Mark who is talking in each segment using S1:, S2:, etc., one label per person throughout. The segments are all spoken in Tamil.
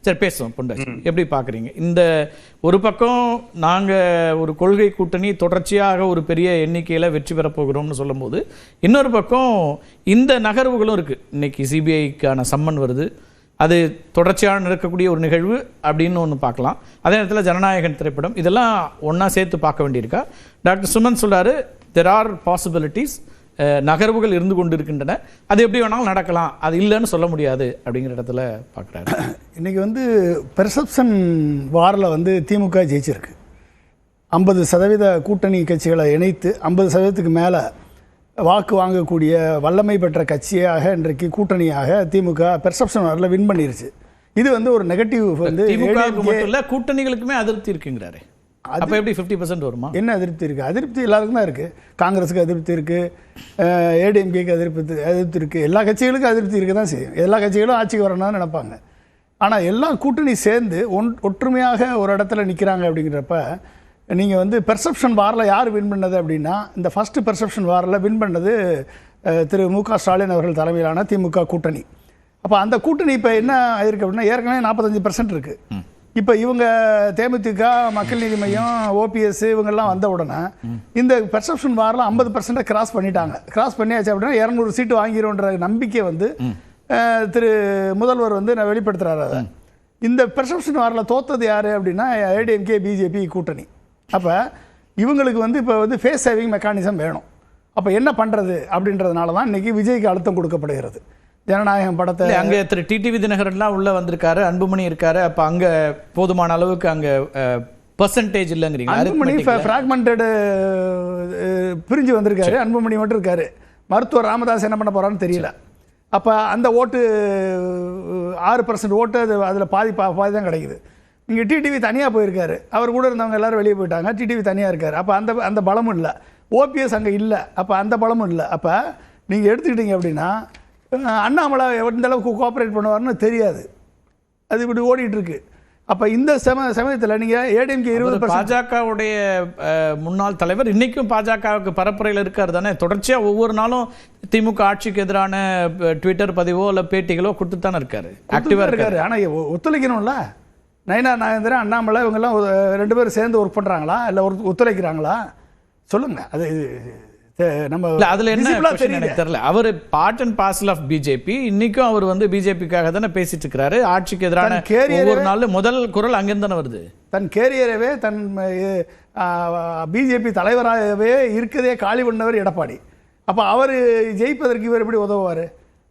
S1: சரி பேசுவோம் பொண்டாச்சு. எப்படி பார்க்குறீங்க இந்த ஒரு பக்கம் நாங்கள் ஒரு கொள்கை கூட்டணி தொடர்ச்சியாக ஒரு பெரிய எண்ணிக்கையில் வெற்றி பெறப் போகிறோம்னு சொல்லும்போது, இன்னொரு பக்கம் இந்த நகர்வுகளும் இருக்குது. இன்னைக்கு சிபிஐக்கான சம்மன் வருது, அது தொடர்ச்சியாக நடக்கக்கூடிய ஒரு நிகழ்வு அப்படின்னு ஒன்று பார்க்கலாம். அதே நேரத்தில் ஜனநாயகன் திரைப்படம், இதெல்லாம் ஒன்றா சேர்த்து பார்க்க வேண்டியிருக்கா? டாக்டர் சுமன் சொல்கிறாரு தெர் ஆர் பாசிபிலிட்டிஸ், நகர்வுகள் இருந்து கொண்டு இருக்கின்றன, அது எப்படி வேணாலும் நடக்கலாம், அது இல்லைன்னு சொல்ல முடியாது அப்படிங்கிற இடத்துல பார்க்குறாரு.
S2: இன்றைக்கி வந்து பெர்செப்ஷன் வாரில் வந்து திமுக ஜெயிச்சிருக்கு. 50% கூட்டணி கட்சிகளை இணைத்து 50%க்கு மேலே வாக்கு வாங்கக்கூடிய வல்லமை பெற்ற கட்சியாக இன்றைக்கு கூட்டணியாக திமுக பெர்செப்ஷன் வாரில் வின் பண்ணிருச்சு. இது வந்து ஒரு நெகட்டிவ் வந்து
S1: திமுகவுக்கு மட்டும் இல்லை, கூட்டணிகளுக்குமே அதிருப்தி இருக்குங்கிறாரு. அப்போ எப்படி 50% வருமா?
S2: என்ன அதிருப்தி இருக்குது? அதிருப்தி எல்லாருக்கும் தான் இருக்குது. காங்கிரஸுக்கு அதிருப்தி இருக்குது, ஏடிஎம்கேக்கு அதிருப்தி இருக்குது, எல்லா கட்சிகளுக்கும் அதிருப்தி இருக்க தான் செய்யும். எல்லா கட்சிகளும் ஆட்சிக்கு வரணும்னு நினைப்பாங்க. ஆனால் எல்லா கூட்டணி சேர்ந்து ஒற்றுமையாக ஒரு இடத்துல நிற்கிறாங்க. அப்படிங்கிறப்ப நீங்கள் வந்து பெர்செப்ஷன் வாரில் யார் வின் பண்ணது அப்படின்னா, இந்த ஃபஸ்ட்டு பெர்செப்ஷன் வாரில் வின் பண்ணது திரு மு.க. ஸ்டாலின் அவர்கள் தலைமையிலான திமுக கூட்டணி. அப்போ அந்த கூட்டணி இப்போ என்ன ஆயிருக்கு அப்படின்னா, ஏற்கனவே 45% இருக்குது. இப்போ இவங்க தேமுதிக, மக்கள் நீதி மையம், ஓபிஎஸ் இவங்கெல்லாம் வந்த உடனே இந்த பெர்செப்ஷன் வாரில் 50% கிராஸ் பண்ணிட்டாங்க. கிராஸ் பண்ணியாச்சு அப்படின்னா 200 சீட்டு வாங்கிடும்ன்ற நம்பிக்கை வந்து திரு முதல்வர் வந்து நான் வெளிப்படுத்துகிறாரு. அதை இந்த பெர்செப்ஷன் வாரில் தோத்தது யார் அப்படின்னா ஏடிஎம்கே பிஜேபி கூட்டணி. அப்போ இவங்களுக்கு வந்து இப்போ வந்து ஃபேஸ் சேவிங் மெக்கானிசம் வேணும். அப்போ என்ன பண்ணுறது அப்படின்றதுனால தான் இன்றைக்கி விஜய்க்கு அழுத்தம் கொடுக்கப்படுகிறது. ஜனநாயகம் படத்தை
S1: அங்கே திரு டிடிவி தினகரன்லாம் உள்ளே வந்திருக்காரு, அன்புமணி இருக்காரு. அப்போ அங்கே போதுமான அளவுக்கு அங்கே பர்சன்டேஜ் இல்லைங்கிறீங்க.
S2: அன்புமணி ஃப்ராக்மெண்டட் பிரிஞ்சு வந்திருக்காரு, அன்புமணி மட்டும் இருக்காரு. மருத்துவர் ராமதாஸ் என்ன பண்ண போகிறான்னு தெரியல. அப்போ அந்த ஓட்டு 6% ஓட்டு அதில் பாதி தான் கிடைக்குது. இங்கே டிடிவி தனியாக போயிருக்காரு, அவர் கூட இருந்தவங்க எல்லோரும் வெளியே போயிட்டாங்க, டிடிவி தனியாக இருக்கார். அப்போ அந்த பலமும் இல்லை, ஓபிஎஸ் அங்கே இல்லை, அப்போ அந்த பலமும் இல்லை. அப்போ நீங்கள் எடுத்துக்கிட்டீங்க அப்படின்னா அண்ணாமலை எந்த அளவுக்கு கோஆப்ரேட் பண்ணுவார்னு தெரியாது, அது இப்படி ஓடிட்டுருக்கு. அப்போ இந்த சமயத்தில் நீங்கள் ஏடிஎம்கே 20%
S1: பாஜகவுடைய முன்னாள் தலைவர் இன்னைக்கும் பாஜகவுக்கு பரப்புரையில் இருக்கார் தானே. தொடர்ச்சியாக ஒவ்வொரு நாளும் திமுக ஆட்சிக்கு எதிரான ட்விட்டர் பதிவோ இல்லை பேட்டிகளோ கொடுத்து தானே இருக்காரு, ஆக்டிவாக இருக்காரு.
S2: ஆனால் ஒத்துழைக்கணும்ல. நயினா நாகேந்திரன், அண்ணாமலை இவங்கெல்லாம் 2 பேரும் சேர்ந்து ஒர்க் பண்ணுறாங்களா இல்லை ஒத்துழைக்கிறாங்களா? சொல்லுங்கள். அது நம்ம
S1: அதில் என்ன எனக்கு தெரியல. அவர் part and parcel of BJP. இன்னைக்கும் அவர் வந்து பிஜேபிக்காக தானே பேசிட்டு இருக்கிறாரு. ஆட்சிக்கு எதிரான ஒவ்வொரு நாள் முதல் குரல் அங்கிருந்து தானே வருது.
S2: தன் கேரியரவே தன் பிஜேபி தலைவராகவே இருக்கதே காலி பண்ணவர் எடப்பாடி. அப்போ அவர் ஜெயிப்பதற்கு இவர் எப்படி உதவுவார்?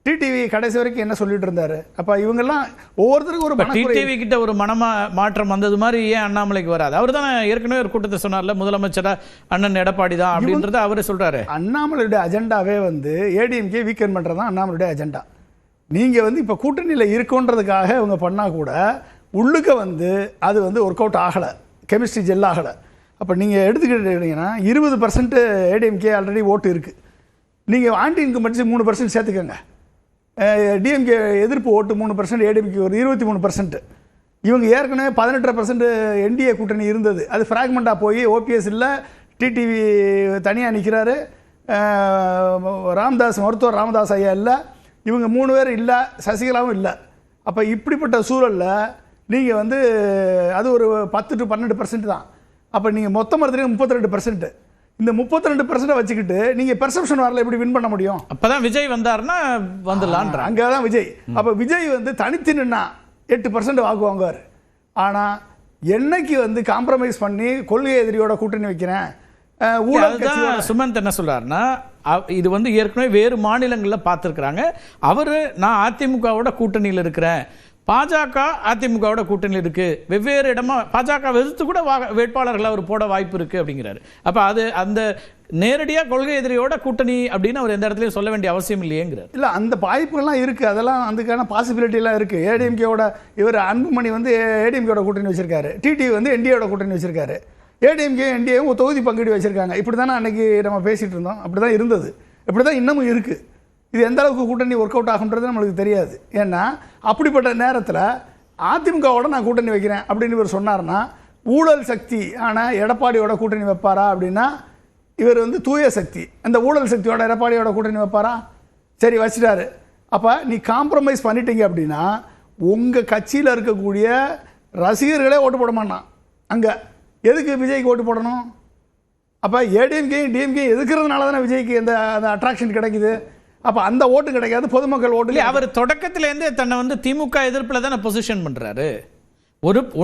S2: டிடிவி கடைசி வரைக்கும் என்ன சொல்லிட்டு இருந்தாரு? அப்ப இவங்கெல்லாம் ஒவ்வொருத்தருக்கும் ஒரு
S1: டிடிவி கிட்ட ஒரு மாற்றம் வந்தது மாதிரி ஏன் அண்ணாமலைக்கு வராது? அவர் தானே ஏற்கனவே ஒரு கூட்டத்தை சொன்னார்ல, முதலமைச்சரா அண்ணன் எடப்பாடி தான் அப்படின்றத அவரே சொல்றாரு.
S2: அண்ணாமலையுடைய அஜெண்டாவே வந்து ஏடிஎம்கே வீக்கெண்ட் பண்றதுதான் அண்ணாமலையுடைய அஜெண்டா. நீங்க வந்து இப்ப கூட்டணியில இருக்குன்றதுக்காக இவங்க பண்ணா கூட உள்ளுக்க வந்து அது வந்து ஒர்க் அவுட் ஆகலை, கெமிஸ்ட்ரி ஜெல் ஆகலை. அப்போ நீங்கள் எடுத்துக்கிட்டீங்கன்னா 20% ஏடிஎம்கே ஆல்ரெடி ஓட்டு இருக்குது. நீங்கள் ஆன்டி இன்கம் பட்ஜெட் 3% சேர்த்துக்கோங்க. டிஎம்கே எதிர்ப்பு ஓட்டு 3%, ஏடிஎம்கே ஒரு 23%. இவங்க ஏற்கனவே 18% என்டிஏ கூட்டணி இருந்தது, அது ஃப்ராக்மெண்ட்டாக போய் ஓபிஎஸ் இல்லை, டிடிவி தனியாக நிற்கிறாரு, மருத்துவர் ராமதாஸ் ஐயா இல்லை, இவங்க 3 பேர் இல்லை, சசிகலாவும் இல்லை. அப்போ இப்படிப்பட்ட சூழலில் நீங்கள் வந்து அது ஒரு 10 to 12% தான். அப்போ நீங்கள் மொத்தம் எடுத்துகிட்டு 32%. இந்த 32% வச்சுக்கிட்டு நீங்க பெர்செப்ஷன் வாரில் எப்படி வின் பண்ண முடியும்?
S1: அப்பதான் விஜய் வந்தாருன்னா வந்துடலாம்.
S2: அங்கதான் விஜய். அப்ப விஜய் வந்து தனித்து நின்னா 8% வாக்கு வாங்குவார். ஆனா என்னைக்கு வந்து காம்ப்ரமைஸ் பண்ணி கொள்கை எதிரியோட கூட்டணி வைக்கிறேன்,
S1: சுமந்த் என்ன சொல்றாருன்னா, இது வந்து ஏற்கனவே வேறு மாநிலங்களில் பார்த்துருக்குறாங்க. அவரு நான் அதிமுகவோட கூட்டணியில் இருக்கிறேன், பாஜக அதிமுகவோட கூட்டணியில் இருக்கு, வெவ்வேறு இடமா பாஜக எதிர்த்து கூட வேட்பாளர்கள் அவர் போட வாய்ப்பு இருக்கு அப்படிங்கிறாரு. அப்ப அது அந்த நேரடியாக கொள்கை எதிரியோட கூட்டணி அப்படின்னு அவர் எந்த இடத்துலையும் சொல்ல வேண்டிய அவசியம் இல்லையேங்கிறார்.
S2: இல்லை, அந்த வாய்ப்புகள்லாம் இருக்குது, அதெல்லாம் அதுக்கான பாசிபிலிட்டிலாம் இருக்குது. ஏடிஎம்கேவோட இவர் அன்புமணி வந்து ஏடிஎம்கேவோட கூட்டணி வச்சிருக்காரு, டிடிவி வந்து என்டிஏவோட கூட்டணி வச்சிருக்காரு, ஏடிஎம்கே என்டிஏவும் தொகுதி பங்கீடு வச்சிருக்காங்க. இப்படி தானே அன்னைக்கு நம்ம பேசிகிட்டு இருந்தோம், அப்படி தான் இருந்தது, இப்படி தான் இன்னமும் இருக்குது. இது எந்த அளவுக்கு கூட்டணி ஒர்க் அவுட் ஆகுன்றது நம்மளுக்கு தெரியாது. ஏன்னா அப்படிப்பட்ட நேரத்தில் அதிமுகவோட நான் கூட்டணி வைக்கிறேன் அப்படின்னு இவர் சொன்னார்னா, ஊழல் சக்தி ஆனால் எடப்பாடியோட கூட்டணி வைப்பாரா அப்படின்னா, இவர் வந்து தூய சக்தி, அந்த ஊழல் சக்தியோட எடப்பாடியோட கூட்டணி வைப்பாரா? சரி, வச்சுட்டாரு. அப்போ நீ காம்ப்ரமைஸ் பண்ணிட்டீங்க அப்படின்னா உங்கள் கட்சியில் இருக்கக்கூடிய ரசிகர்களே ஓட்டு போட மாட்டான். அங்கே எதுக்கு விஜய்க்கு ஓட்டு போடணும்? அப்போ ஏடிஎம்கேயும் டிஎம்கேயும் எதுக்குறதுனால தானே விஜய்க்கு அந்த அட்ராக்ஷன் கிடைக்குது. அப்போ அந்த ஓட்டு கிடைக்காது, பொதுமக்கள் ஓட்டு.
S1: அவர் தொடக்கத்திலேருந்தே தன்னை வந்து திமுக எதிர்ப்பில் தானே பொசிஷன் பண்ணுறாரு.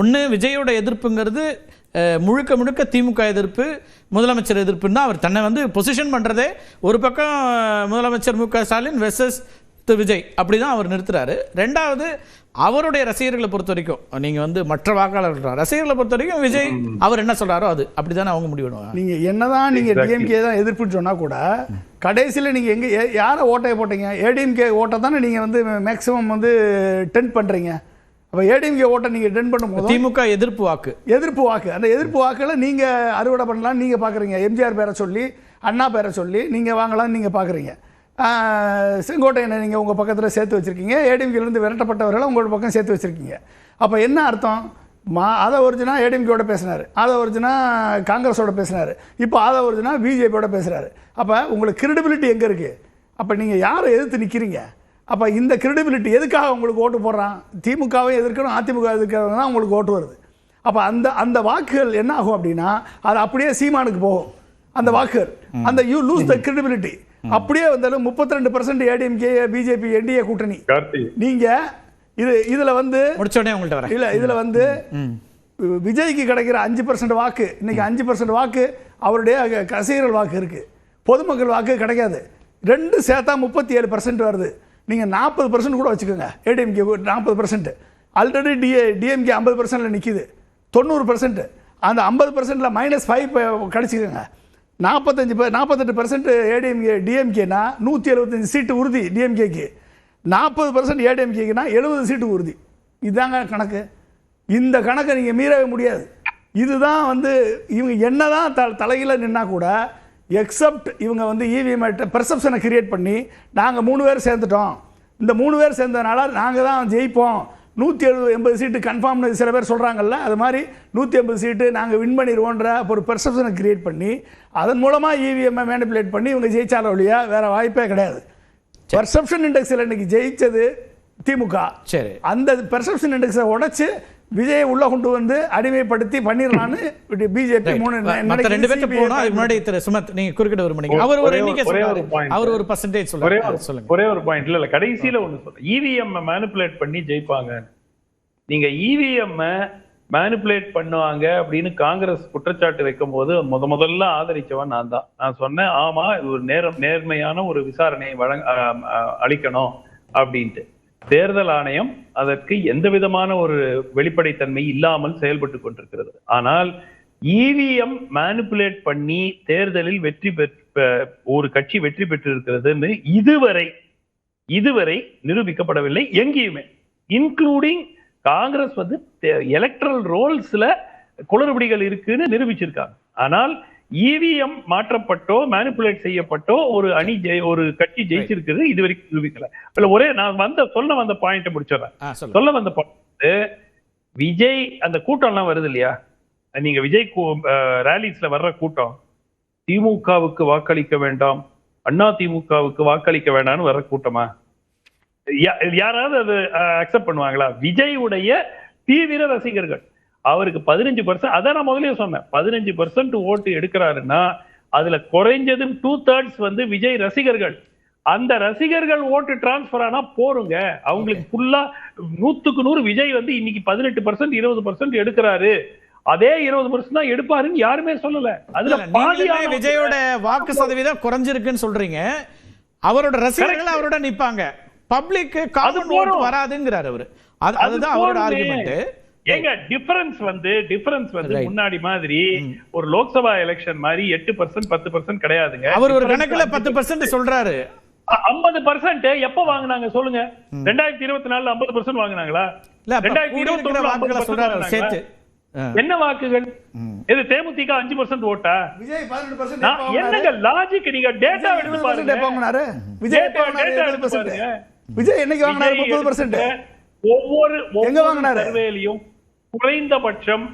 S1: ஒன்று விஜயோட எதிர்ப்புங்கிறது முழுக்க முழுக்க திமுக எதிர்ப்பு, முதலமைச்சர் எதிர்ப்புன்னு தான் அவர் தன்னை வந்து பொசிஷன் பண்ணுறதே. ஒரு பக்கம் முதலமைச்சர் மு க ஸ்டாலின் வெர்சஸ் விஜய் அப்படி தான் அவர் நிறுத்துறாரு. ரெண்டாவது அவருடைய ரசிகர்களை பொறுத்த வரைக்கும், நீங்கள் வந்து மற்ற வாக்காளர்கள் ரசிகர்களை பொறுத்த வரைக்கும் விஜய் அவர் என்ன சொல்கிறாரோ அது அப்படி தானே அவங்க முடிவிடுவாங்க.
S2: நீங்கள் என்னதான் நீங்கள் டிஎம்கே தான் எதிர்ப்புன்னு சொன்னால் கூட கடைசியில் நீங்கள் எங்கே யாரை ஓட்டையை போட்டீங்க? ஏடிஎம்கே ஓட்டை தானே நீங்கள் வந்து மேக்ஸிமம் வந்து டென்ட் பண்ணுறீங்க. அப்போ ஏடிஎம்கே ஓட்டை நீங்கள் டென்ட் பண்ணும்போது
S1: திமுக எதிர்ப்பு வாக்கு
S2: அந்த எதிர்ப்பு வாக்கில் நீங்கள் அறுவடை பண்ணலான்னு நீங்கள் பார்க்குறீங்க. எம்ஜிஆர் பேரை சொல்லி, அண்ணா பேரை சொல்லி நீங்கள் வாங்கலான்னு நீங்கள் பார்க்குறீங்க. செங்கோட்டையனை நீங்கள் உங்கள் பக்கத்தில் சேர்த்து வச்சுருக்கீங்க. ஏடிஎம்கேலேருந்து விரட்டப்பட்டவர்களை உங்களோட பக்கம் சேர்த்து வச்சுருக்கீங்க. அப்போ என்ன அர்த்தம்? அதை ஒரிஜினா ஏடிஎம்கேயோட பேசினார், அதை ஒரிஜினா காங்கிரஸோட பேசினார், இப்போ அதை ஒரிஜினா பிஜேபியோட பேசுகிறாரு. அப்போ உங்களுக்கு கிரெடிபிலிட்டி எங்கே இருக்குது? அப்போ நீங்கள் யாரை எதிர்த்து நிற்கிறீங்க? அப்போ இந்த கிரெடிபிலிட்டி எதுக்காக உங்களுக்கு ஓட்டு போடுறான்? திமுகவை எதிர்க்கணும், அதிமுக எதிர்க்கிறவங்க தான் உங்களுக்கு ஓட்டு வருது. அப்போ அந்த வாக்குகள் என்ன ஆகும் அப்படின்னா அது அப்படியே சீமானுக்கு போகும். அந்த வாக்குகள் அந்த யூ லூஸ் த கிரெடிபிலிட்டி. அப்படியே வந்தாலும் 32% ஏடிஎம்கே பிஜேபி என்டிஏ கூட்டணி. நீங்க இதுல வந்து இல்ல இதுல வந்து விஜய்க்கு கிடைக்கிற 5% வாக்கு, இன்னைக்கு 5% வாக்கு அவருடைய ரசிகர்கள் வாக்கு இருக்கு, பொதுமக்கள் வாக்கு கிடைக்காது. ரெண்டு சேர்த்தா 37% வருது. நீங்க 40% கூட வச்சுக்கோங்க. ஏடிஎம்கே 40%, ஆல்ரெடி டிஎம்கே 50% நிக்குது. 90% அந்த 50%ல -5 கழிச்சுக்கோங்க. 48% ஏடிஎம்கே டிஎம்கேனா 175 சீட்டு உறுதி டிஎம்கேக்கு, 40% ஏடிஎம்கேக்குனா 70 சீட்டு உறுதி. இதுதாங்க கணக்கு. இந்த கணக்கை நீங்கள் மீறவே முடியாது. இதுதான் வந்து இவங்க என்னதான் தலையில் நின்னா கூட எக்ஸப்ட் இவங்க வந்து இவிஎம் பெர்செப்ஷனை கிரியேட் பண்ணி நாங்கள் 3 பேர் சேர்ந்துட்டோம், இந்த 3 பேர் சேர்ந்ததுனால நாங்கள் தான் ஜெயிப்போம், 170-80 சீட்டு கன்ஃபார்ம்னு சில பேர் சொல்கிறாங்கல்ல, அது மாதிரி 180 சீட்டு நாங்கள் வின் பண்ணிடுவோன்ற ஒரு பெர்செப்ஷனை கிரியேட் பண்ணி அதன் மூலமாக இவிஎம்ஐ மேனிப்புலேட் பண்ணி இவங்க ஜெயிச்சாலும் வழியா வேறு வாய்ப்பே கிடையாது. பெர்செப்ஷன் இண்டெக்ஸில் இன்னைக்கு ஜெயிச்சது திமுக. சரி, அந்த பெர்செப்ஷன் இண்டெக்ஸை உடைச்சு விஜயை உள்ள கொண்டு வந்து அடிமைப்படுத்தி பண்ணிடலான்னு பிஜேபி
S1: 2 பேருக்கு போனா முன்னாடி திரு சுமத் நீங்க குறுக்கிட விரும்புறீங்க. அவர் ஒரு எண்ணிக்கை சொல்றாரு, அவர் ஒரு % சொல்லுங்க.
S3: ஒரே ஒரு பாயிண்ட் இல்ல கடைசியில ஒன்னு சொல்றேன். இவிஎம் மேனிபுலேட் பண்ணி ஜெயிப்பாங்க. நீங்க இவிஎம் மேனிபுலேட் பண்ணுவாங்க அப்படின்னு காங்கிரஸ் குற்றச்சாட்டு வைக்கும் போது முதல்ல ஆதரிச்சவன் நான் தான். நான் சொன்னேன் ஆமா இது ஒரு நேர்மையான ஒரு விசாரணையை அளிக்கணும் அப்படின்ட்டு. தேர்தல் ஆணையம் அதற்கு எந்த விதமான ஒரு வெளிப்படைத்தன்மை இல்லாமல் செயல்பட்டு கொண்டிருக்கிறது. ஆனால் இவிஎம் மேனிபுலேட் பண்ணி தேர்தலில் ஒரு கட்சி வெற்றி பெற்றிருக்கிறது இதுவரை நிரூபிக்கப்படவில்லை எங்கேயுமே, இன்க்ளூடிங் காங்கிரஸ் வந்து எலக்ட்ரல் ரோல்ஸ்ல குளறுபடிகள் இருக்குன்னு நிரூபிச்சிருக்காங்க. ஆனால் இவிஎம் மாற்றப்பட்டோ மேனிபுலேட் செய்யப்பட்டோ ஒரு கட்சி ஜெயிச்சிருக்கிறது இதுவரைக்கும் நிரூபிக்கல. நான் சொல்ல வந்த பாயிண்ட் முடிச்சிடறேன். சொல்ல வந்த பாயிண்ட் விஜய் அந்த கூட்டம் எல்லாம் வருது இல்லையா, நீங்க விஜய் ரேலிஸ்ல வர்ற கூட்டம் திமுகவுக்கு வாக்களிக்க வேண்டாம், அண்ணா திமுகவுக்கு வாக்களிக்க வேண்டாம்னு வர்ற கூட்டமா? யாராவது அது அக்செப்ட் பண்ணுவாங்களா? விஜயுடைய தீவிர ரசிகர்கள், அவருக்கு 15%, அதான் நான் முதலே சொன்னேன், 15% ஓட்டு எடுக்கிறாருன்னா அதுல குறைஞ்சது 2/3 வந்து விஜய் ரசிகர்கள். அந்த ரசிகர்கள் ஓட்டு டிரான்ஸ்பர் ஆனா போருங்க, அவங்களுக்கு ஃபுல்லா 100க்கு 100 விஜய் வந்து இன்னைக்கு 18% 20% எடுக்கிறாரு, அதே 20% தான் எடுப்பாருன்னு யாருமே சொல்லல. அதுல பாதியான
S1: விஜயோட வாக்கு சதவீதம் குறைஞ்சிருக்குன்னு சொல்றீங்க, அவரோட ரசிகர்கள் அவரோட நிப்பாங்க, பப்ளிக் காமன் ஓட்டு வராதுங்கிறார் அவரு. அதுதான் அவரோட ஆர்குமெண்ட்.
S3: ஏங்க டிஃபரன்ஸ் வந்து முன்னாடி மாதிரி ஒரு லோக்சபா எலெக்ஷன் மாதிரி 8% 10% கிடையாதுங்க.
S1: அவர் ஒரு கணக்குல 10% சொல்றாரு.
S3: 50% எப்ப வாங்குனாங்க சொல்லுங்க? 2024 50% வாங்குனாங்களா? 2024 சொல்றாரு சேர்த்து என்ன வாக்குகள்? இது தேமுதிக 5% ஓட்டா? விஜய் 18%. என்னங்க லாஜிக்? நீங்க டேட்டா எடுத்து பாருங்க.
S2: விஜய் என்னைக்கு வாங்குனாரு? 30%.
S3: ஒவ்வொரு சர்வேலையும் குறைந்தபட்சம்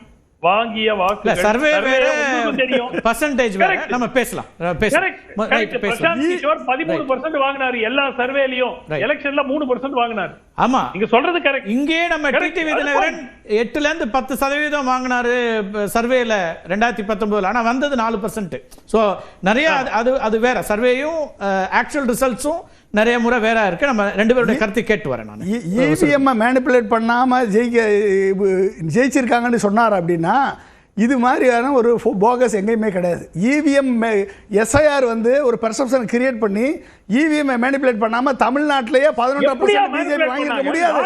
S3: வாங்கிய வாக்குகள்
S1: சர்வே வேற,
S3: உங்களுக்கும் தெரியும்.
S1: பர்சன்டேஜ் வேற.
S3: Correct.
S1: நம்ம பேசலாம்.
S3: Correct.
S1: பேசலாம்.
S3: பிரசாந்த் கிஷோர் 13% வாங்கினாரு எல்லா சர்வேலயும்.
S1: Right.
S3: எலெக்ஷன்ல 3% வாங்கினாரு.
S1: ஆமா,
S3: நீங்க சொல்றது கரெக்ட்.
S1: இங்கே நம்ம
S3: Correct.
S1: டிடிவி தினகரன் 8ல இருந்து 10% வாங்கினாரு சர்வேல 2019. ஆனா வந்தது 4%. சோ நிறைய அது வேற. சர்வேயும் ஆக்சுவல் ரிசல்ட்ஸும் நிறைய முறை வேற இருக்கு. நம்ம ரெண்டு பேருடைய கருத்தை கேட்டு வரேன். நான்
S2: இவிஎம் மேனிப்புலேட் பண்ணாம ஜெயிச்சிருக்காங்கன்னு சொன்னார் அப்படின்னா இது மாதிரியான ஒரு போகஸ் எங்கேயுமே கிடையாது. இவிஎம் எஸ்ஐஆர் வந்து ஒரு பெர்செப்ஷன் கிரியேட் பண்ணி இவிஎம் மேனிப்புலேட் பண்ணாம தமிழ்நாட்டிலேயே 11% பிஜேபி வாங்கியிருக்க முடியாது.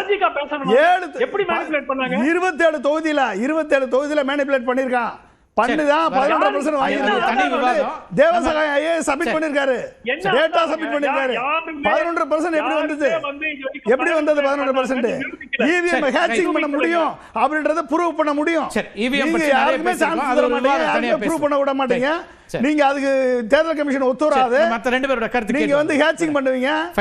S2: 27 தொகுதியில மேனிப்புலேட் பண்ணிருக்கான். பண்ணுதான் 11% வாங்கியிருக்காரு. தேவசகாய் ஐஏஎஸ் சப்மிட் பண்ணிருக்காரு, டேட்டா சப்மிட் பண்ணிருக்காரு. 11% எப்படி வந்தது? எப்படி வந்தது 11%? இவிஎம் ஹேக்கிங் பண்ண முடியும் அப்படின்றத ப்ரூவ் பண்ண முடியும். நீங்க யாருமே சான்ஸ் தர மாட்டீங்க, யாருமே ப்ரூவ் பண்ண விட மாட்டீங்க. நீங்க அதுக்கு தேர்தல் கமிஷன் ஒத்துவராது.
S1: மத்த ரெண்டு பேரோட கருத்து
S2: நீங்க வந்து ஹேக்கிங் பண்ணுவீங்க.